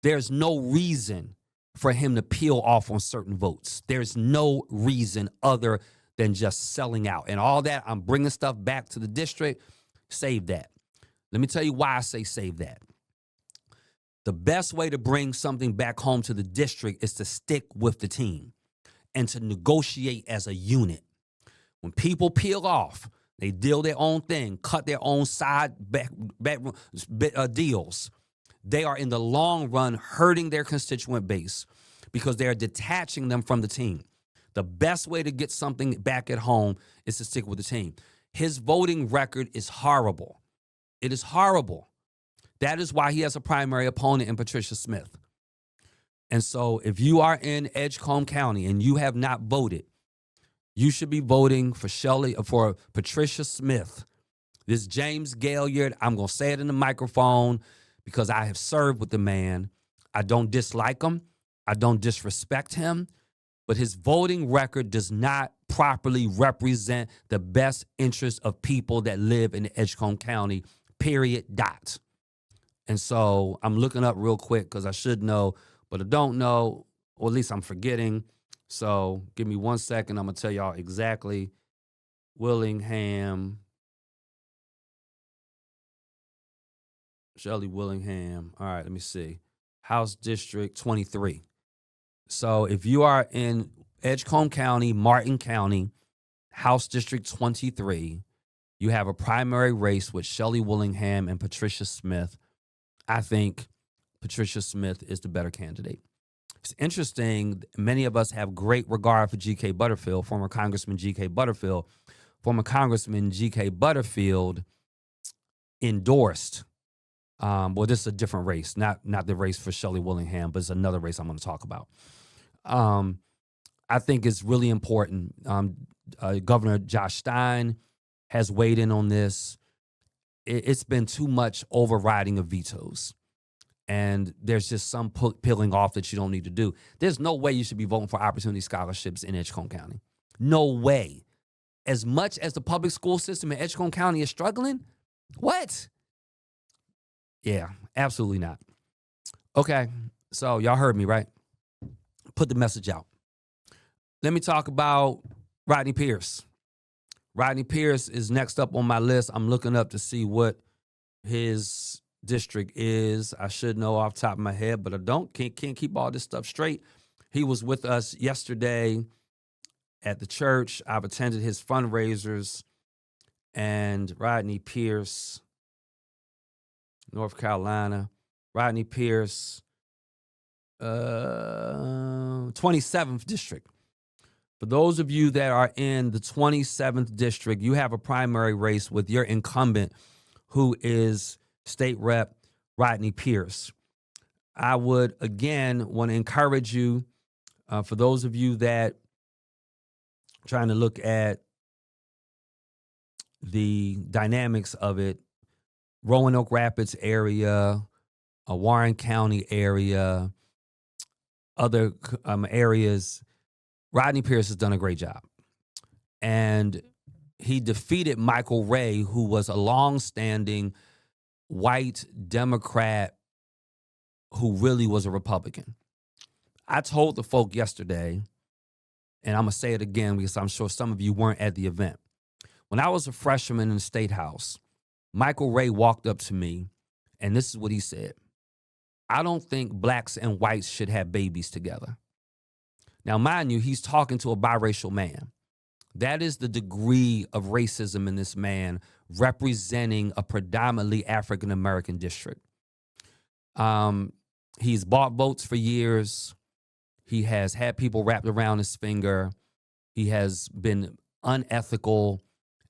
There's no reason for him to peel off on certain votes. There's no reason other than just selling out. And all that, I'm bringing stuff back to the district. Save that. Let me tell you why I say save that. The best way to bring something back home to the district is to stick with the team and to negotiate as a unit. When people peel off, they deal their own thing, cut their own side back deals. They are in the long run hurting their constituent base because they are detaching them from the team. The best way to get something back at home is to stick with the team. His voting record is horrible. It is horrible. That is why he has a primary opponent in Patricia Smith. And so if you are in Edgecombe County and you have not voted, you should be voting for Patricia Smith. This James Gailliard, I'm going to say it in the microphone because I have served with the man. I don't dislike him. I don't disrespect him. But his voting record does not properly represent the best interest of people that live in Edgecombe County, period, dot. And so I'm looking up real quick because I should know, but I don't know, or at least I'm forgetting. So give me 1 second. I'm going to tell y'all exactly. Willingham. Shelley Willingham. All right, let me see. House District 23. So if you are in Edgecombe County, Martin County, House District 23, You have a primary race with Shelley Willingham and Patricia Smith. I think Patricia Smith is the better candidate. It's interesting. Many of us have great regard for G.K. Butterfield, former Congressman G.K. Butterfield. Former Congressman G.K. Butterfield endorsed. Well, this is a different race, not the race for Shelley Willingham, but it's another race I'm going to talk about. I think it's really important. Governor Josh Stein has weighed in on this. It's been too much overriding of vetoes. And there's just some peeling off that you don't need to do. There's no way you should be voting for opportunity scholarships in Edgecombe County. No way. As much as the public school system in Edgecombe County is struggling, what? Yeah, absolutely not. Okay, so y'all heard me, right? Put the message out. Let me talk about Rodney Pierce. Rodney Pierce is next up on my list. I'm looking up to see what his district is. I should know off the top of my head, but I can't keep all this stuff straight. He was with us yesterday at the church. I've attended his fundraisers. And Rodney Pierce, North Carolina. Rodney Pierce, 27th district. For those of you that are in the 27th district, you have a primary race with your incumbent, who is State Rep Rodney Pierce. I would, again, want to encourage you, for those of you that trying to look at the dynamics of it, Roanoke Rapids area, Warren County area, other areas, Rodney Pierce has done a great job. And he defeated Michael Ray, who was a longstanding white Democrat who really was a Republican. I told the folk yesterday, and I'm going to say it again because I'm sure some of you weren't at the event. When I was a freshman in the State House, Michael Ray walked up to me, and this is what he said. I don't think blacks and whites should have babies together. Now, mind you, he's talking to a biracial man. That is the degree of racism in this man representing a predominantly African-American district. He's bought votes for years. He has had people wrapped around his finger. He has been unethical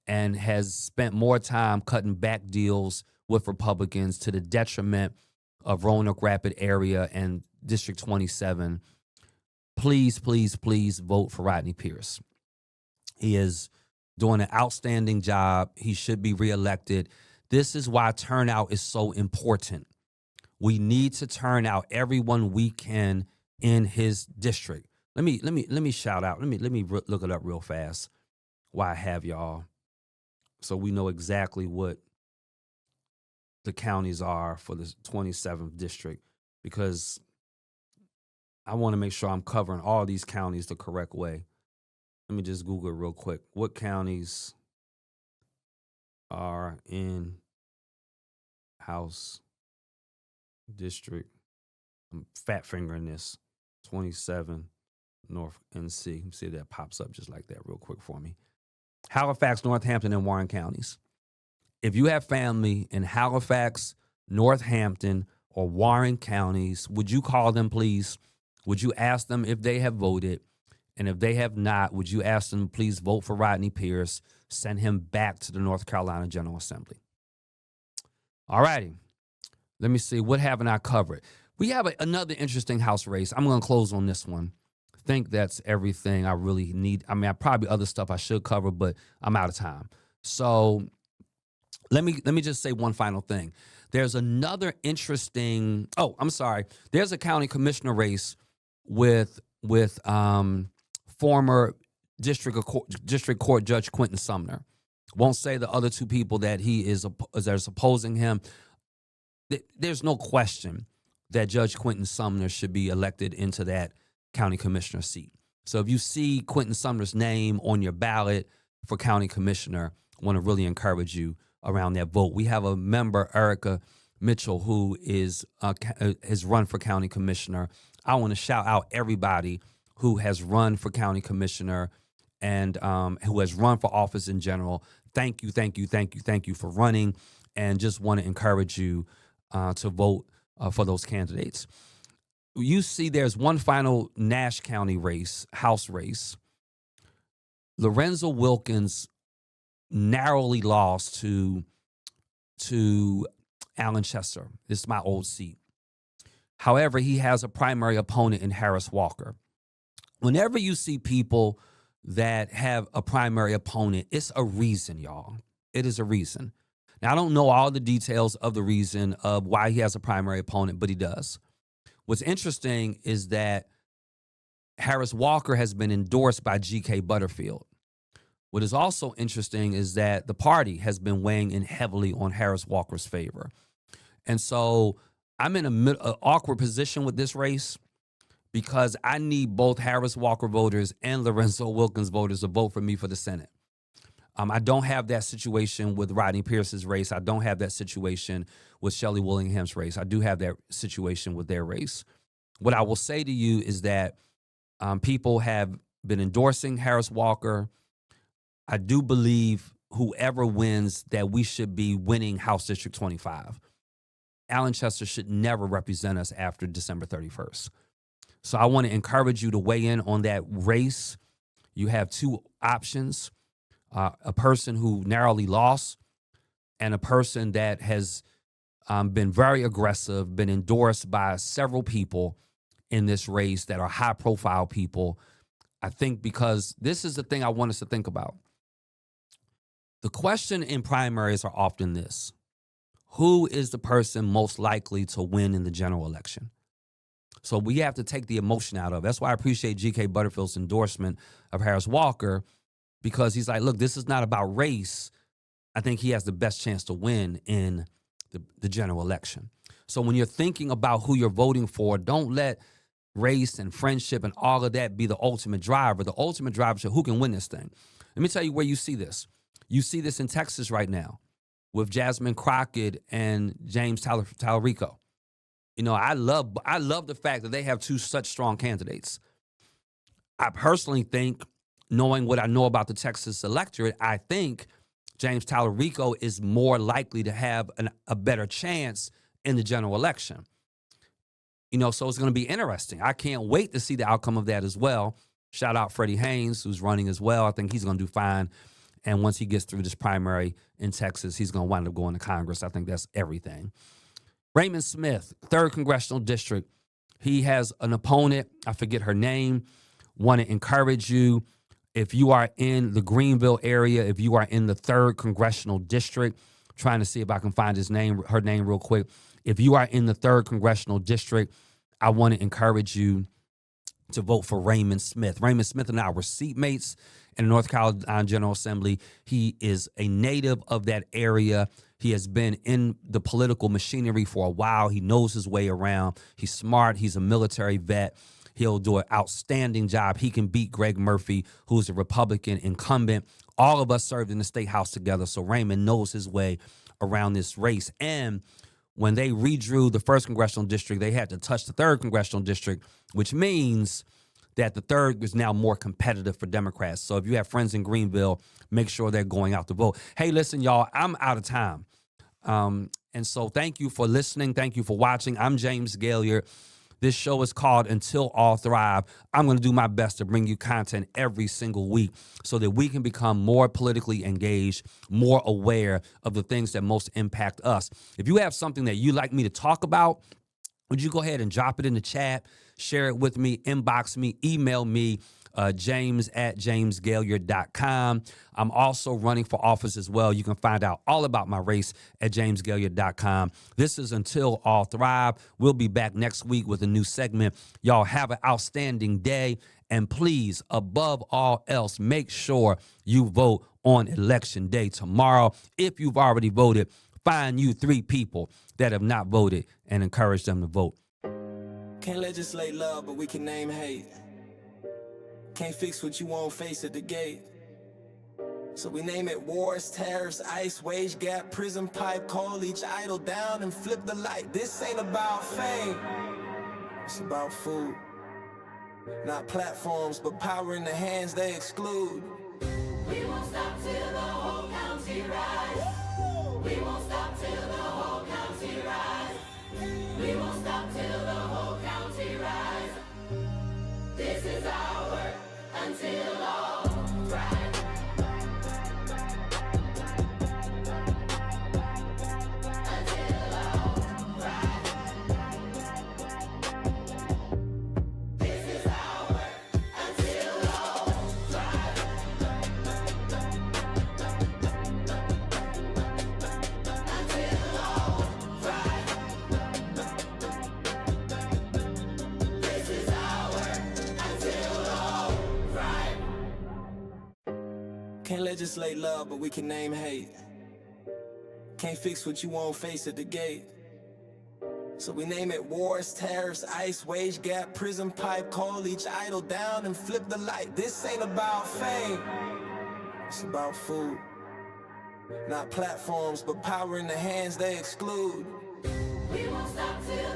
and has spent more time cutting back deals with Republicans to the detriment of Roanoke Rapids area and District 27. Please, please, please vote for Rodney Pierce. He is doing an outstanding job. He should be reelected. This is why turnout is so important. We need to turn out everyone we can in his district. Let me shout out. Let me look it up real fast while I have y'all, so we know exactly what the counties are for the 27th district, because I want to make sure I'm covering all these counties the correct way. Let me just Google it real quick. What counties are in House District? I'm fat fingering this. 27 North NC. Let me see if that pops up just like that real quick for me. Halifax, Northampton, and Warren counties. If you have family in Halifax, Northampton, or Warren counties, would you call them, please? Would you ask them if they have voted? And if they have not, would you ask them, please vote for Rodney Pierce, send him back to the North Carolina General Assembly? All righty. Let me see. What haven't I covered? We have another interesting House race. I'm going to close on this one. I think that's everything I really need. I mean, I probably other stuff I should cover, but I'm out of time. So let me just say one final thing. There's another interesting. Oh, I'm sorry. There's a county commissioner race with former district court Judge Quentin Sumner. Won't say the other two people that that's opposing him. There's no question that Judge Quentin Sumner should be elected into that county commissioner seat. So if you see Quentin Sumner's name on your ballot for county commissioner, I want to really encourage you around that vote. We have a member, Erica Mitchell, who has run for county commissioner. I want to shout out everybody who has run for county commissioner and who has run for office in general. Thank you for running, and just want to encourage you to vote for those candidates. You see, there's one final Nash County race, House race. Lorenzo Wilkins narrowly lost to Alan Chester. This is my old seat. However, he has a primary opponent in Harris Walker. Whenever you see people that have a primary opponent, it's a reason, y'all. It is a reason. Now, I don't know all the details of the reason of why he has a primary opponent, but he does. What's interesting is that Harris Walker has been endorsed by G.K. Butterfield. What is also interesting is that the party has been weighing in heavily on Harris Walker's favor. And so I'm in an awkward position with this race because I need both Harris Walker voters and Lorenzo Wilkins voters to vote for me for the Senate. I don't have that situation with Rodney Pierce's race. I don't have that situation with Shelley Willingham's race. I do have that situation with their race. What I will say to you is that people have been endorsing Harris Walker. I do believe whoever wins that we should be winning House District 25. Alan Chester should never represent us after December 31st. So I want to encourage you to weigh in on that race. You have two options. A person who narrowly lost and a person that has been very aggressive, been endorsed by several people in this race that are high-profile people. I think because this is the thing I want us to think about. The question in primaries are often this: who is the person most likely to win in the general election? So we have to take the emotion out of it. That's why I appreciate G.K. Butterfield's endorsement of Harris Walker, because he's like, look, this is not about race. I think he has the best chance to win in the general election. So when you're thinking about who you're voting for, don't let race and friendship and all of that be the ultimate driver. The ultimate driver is who can win this thing. Let me tell you where you see this. You see this in Texas right now with Jasmine Crockett and James Tallarico. You know, I love the fact that they have two such strong candidates. I personally think, knowing what I know about the Texas electorate, I think James Tallarico is more likely to have a better chance in the general election. You know, so it's going to be interesting. I can't wait to see the outcome of that as well. Shout out Freddie Haynes, who's running as well. I think he's going to do fine. And once he gets through this primary in Texas, he's going to wind up going to Congress. I think that's everything. Raymond Smith, 3rd Congressional District. He has an opponent. I forget her name. Want to encourage you, if you are in the Greenville area, if you are in the 3rd Congressional District, trying to see if I can find her name real quick. If you are in the 3rd Congressional District, I want to encourage you to vote for Raymond Smith. Raymond Smith and I were seatmates in the North Carolina General Assembly. He is a native of that area. He has been in the political machinery for a while. He knows his way around. He's smart. He's a military vet. He'll do an outstanding job. He can beat Greg Murphy, who's a Republican incumbent. All of us served in the state house together, so Raymond knows his way around this race. And when they redrew the 1st Congressional District, they had to touch the 3rd Congressional District, which means that the 3rd is now more competitive for Democrats. So if you have friends in Greenville, make sure they're going out to vote. Hey, listen, y'all, I'm out of time. And so thank you for listening. Thank you for watching. I'm James Gailliard. This show is called Until All Thrive. I'm going to do my best to bring you content every single week so that we can become more politically engaged, more aware of the things that most impact us. If you have something that you'd like me to talk about, would you go ahead and drop it in the chat, share it with me, inbox me, email me, james@jamesgailliard.com. I'm also running for office as well. You can find out all about my race at jamesgailliard.com. This is Until All Thrive. We'll be back next week with a new segment. Y'all have an outstanding day. And please, above all else, make sure you vote on Election Day tomorrow. If you've already voted, find you 3 people that have not voted and encourage them to vote. Can't legislate love, but we can name hate. Can't fix what you won't face at the gate. So we name it wars, tariffs, ice, wage gap, prison pipe, call each idol down and flip the light. This ain't about fame, it's about food. Not platforms, but power in the hands they exclude. We won't stop till the whole county rise. We won't stop till the whole county rise. We won't stop till the whole county rise. This is our work until all thrive. Until all thrive. This is our work until all thrive. Until all thrive. This is our work until all thrive. Can't legislate love, but we can name hate. Can't fix what you won't face at the gate. So we name it wars, tariffs, ice, wage gap, prison pipe, call each idol down and flip the light. This ain't about fame, it's about food. Not platforms, but power in the hands they exclude. We won't stop till